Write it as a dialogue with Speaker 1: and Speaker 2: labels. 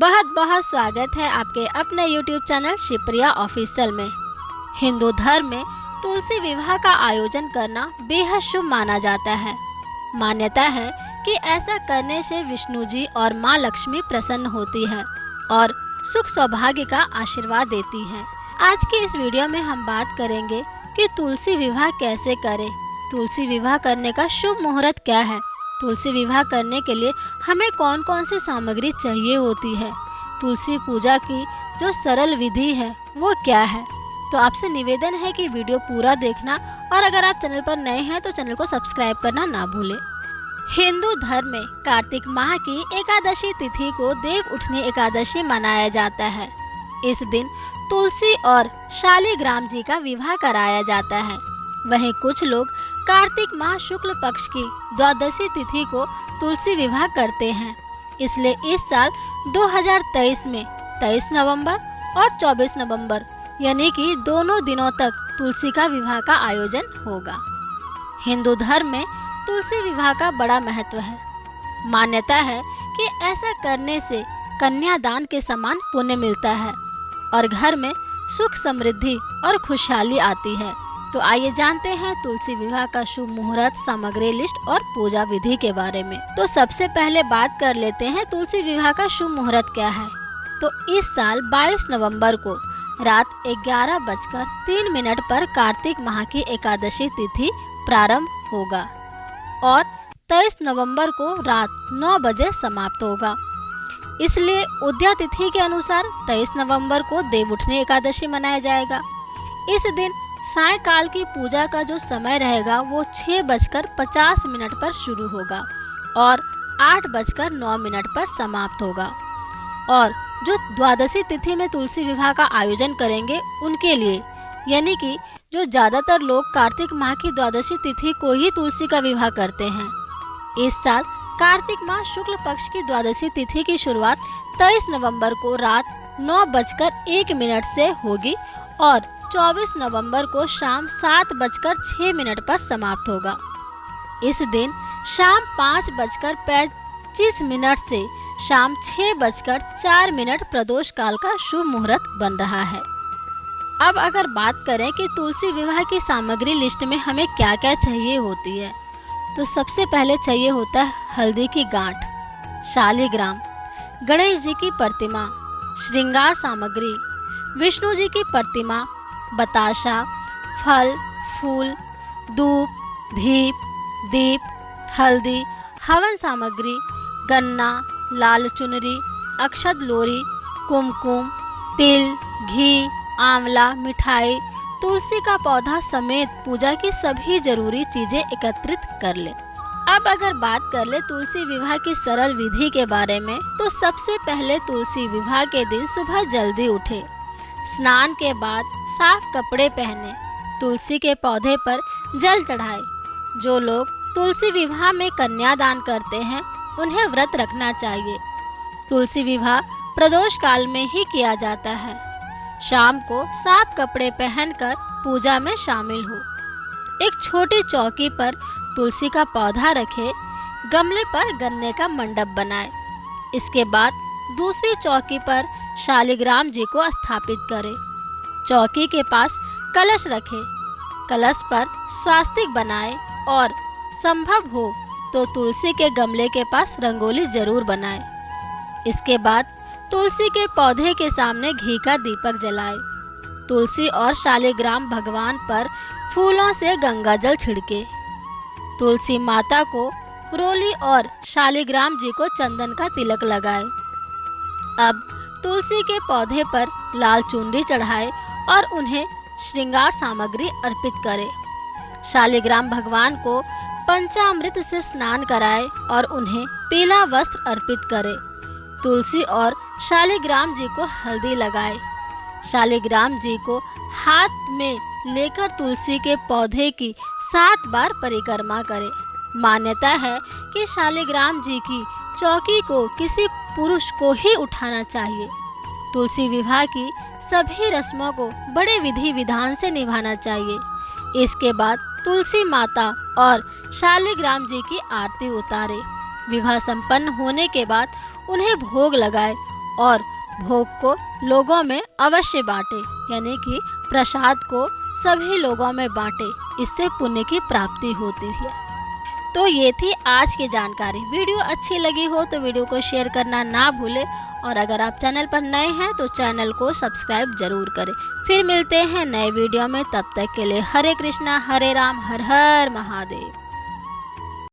Speaker 1: बहुत बहुत स्वागत है आपके अपने YouTube चैनल शिवप्रिया ऑफिशियल में। हिंदू धर्म में तुलसी विवाह का आयोजन करना बेहद शुभ माना जाता है। मान्यता है कि ऐसा करने से विष्णु जी और माँ लक्ष्मी प्रसन्न होती है और सुख सौभाग्य का आशीर्वाद देती है। आज की इस वीडियो में हम बात करेंगे कि तुलसी विवाह कैसे करें, तुलसी विवाह करने का शुभ मुहूर्त क्या है, तुलसी विवाह करने के लिए हमें कौन कौन सी सामग्री चाहिए होती है, तुलसी पूजा की जो सरल विधि है वो क्या है। तो आपसे निवेदन है कि वीडियो पूरा देखना और अगर आप चैनल पर नए हैं तो चैनल को सब्सक्राइब करना ना भूलें। हिंदू धर्म में कार्तिक माह की एकादशी तिथि को देव उठनी एकादशी मनाया जाता है। इस दिन तुलसी और शालिग्राम जी का विवाह कराया जाता है। वहीं कुछ लोग कार्तिक माह शुक्ल पक्ष की द्वादशी तिथि को तुलसी विवाह करते हैं। इसलिए इस साल 2023 में 23 नवंबर और 24 नवंबर यानी कि दोनों दिनों तक तुलसी का विवाह का आयोजन होगा। हिंदू धर्म में तुलसी विवाह का बड़ा महत्व है। मान्यता है कि ऐसा करने से कन्यादान के समान पुण्य मिलता है और घर में सुख समृद्धि और खुशहाली आती है। तो आइए जानते हैं तुलसी विवाह का शुभ मुहूर्त, सामग्री लिस्ट और पूजा विधि के बारे में। तो सबसे पहले बात कर लेते हैं तुलसी विवाह का शुभ मुहूर्त क्या है। तो इस साल 22 नवंबर को रात 11:03 पर कार्तिक माह की एकादशी तिथि प्रारंभ होगा और 23 नवंबर को रात 9 बजे समाप्त होगा। इसलिए उदया तिथि के अनुसार 23 नवंबर को देवउठनी एकादशी मनाया जाएगा। इस दिन सायंकाल की पूजा का जो समय रहेगा वो 6:50 पर शुरू होगा और 8:09 पर समाप्त होगा। और जो द्वादशी तिथि में तुलसी विवाह का आयोजन करेंगे उनके लिए, यानी कि जो ज़्यादातर लोग कार्तिक माह की द्वादशी तिथि को ही तुलसी का विवाह करते हैं। इस साल कार्तिक माह शुक्ल पक्ष की द्वादशी तिथि की शुरुआत 23 नवंबर को रात 9:01 से होगी और 24 नवंबर को शाम 7:06 पर समाप्त होगा। इस दिन शाम 5:25 से शाम 6:04 प्रदोष काल का शुभ मुहूर्त बन रहा है। अब अगर बात करें कि तुलसी विवाह की सामग्री लिस्ट में हमें क्या क्या चाहिए होती है, तो सबसे पहले चाहिए होता है हल्दी की गांठ, शालिग्राम, गणेश जी की प्रतिमा, श्रृंगार सामग्री, विष्णु जी की प्रतिमा, बताशा, फल, फूल, धूप, दीप, हल्दी, हवन सामग्री, गन्ना, लाल चुनरी, अक्षत लोरी, कुमकुम, तिल, घी, आंवला, मिठाई, तुलसी का पौधा समेत पूजा की सभी जरूरी चीजें एकत्रित कर ले। अब अगर बात कर ले तुलसी विवाह की सरल विधि के बारे में, तो सबसे पहले तुलसी विवाह के दिन सुबह जल्दी उठे, स्नान के बाद साफ कपड़े पहने, तुलसी के पौधे पर जल चढ़ाए। जो लोग तुलसी विवाह में कन्यादान करते हैं उन्हें व्रत रखना चाहिए। तुलसी विवाह प्रदोष काल में ही किया जाता है। शाम को साफ कपड़े पहनकर पूजा में शामिल हो। एक छोटी चौकी पर तुलसी का पौधा रखे, गमले पर गन्ने का मंडप बनाए। इसके बाद दूसरी चौकी पर शालिग्राम जी को स्थापित करें। चौकी के पास कलश रखे, कलश पर स्वास्तिक बनाए और संभव हो तो तुलसी के गमले के पास रंगोली जरूर बनाए। इसके बाद तुलसी के पौधे के सामने घी का दीपक जलाए। तुलसी और शालिग्राम भगवान पर फूलों से गंगा जल छिड़के। तुलसी माता को रोली और शालिग्राम जी को चंदन का तिलक लगाए। अब तुलसी के पौधे पर लाल चुनरी चढ़ाए और उन्हें श्रृंगार सामग्री अर्पित करें। शालिग्राम भगवान को पंचामृत से स्नान कराए और उन्हें पीला वस्त्र अर्पित करें। तुलसी और शालिग्राम जी को हल्दी लगाए। शालिग्राम जी को हाथ में लेकर तुलसी के पौधे की 7 बार परिक्रमा करें। मान्यता है कि शालिग्राम जी की चौकी को किसी पुरुष को ही उठाना चाहिए। तुलसी विवाह की सभी रस्मों को बड़े विधि विधान से निभाना चाहिए। इसके बाद तुलसी माता और शालिग्राम जी की आरती उतारे। विवाह संपन्न होने के बाद उन्हें भोग लगाए और भोग को लोगों में अवश्य बांटे, यानी कि प्रसाद को सभी लोगों में बांटे, इससे पुण्य की प्राप्ति होती है। तो ये थी आज की जानकारी। वीडियो अच्छी लगी हो तो वीडियो को शेयर करना ना भूले, और अगर आप चैनल पर नए हैं तो चैनल को सब्सक्राइब जरूर करें। फिर मिलते हैं नए वीडियो में, तब तक के लिए हरे कृष्णा हरे राम हर हर महादेव।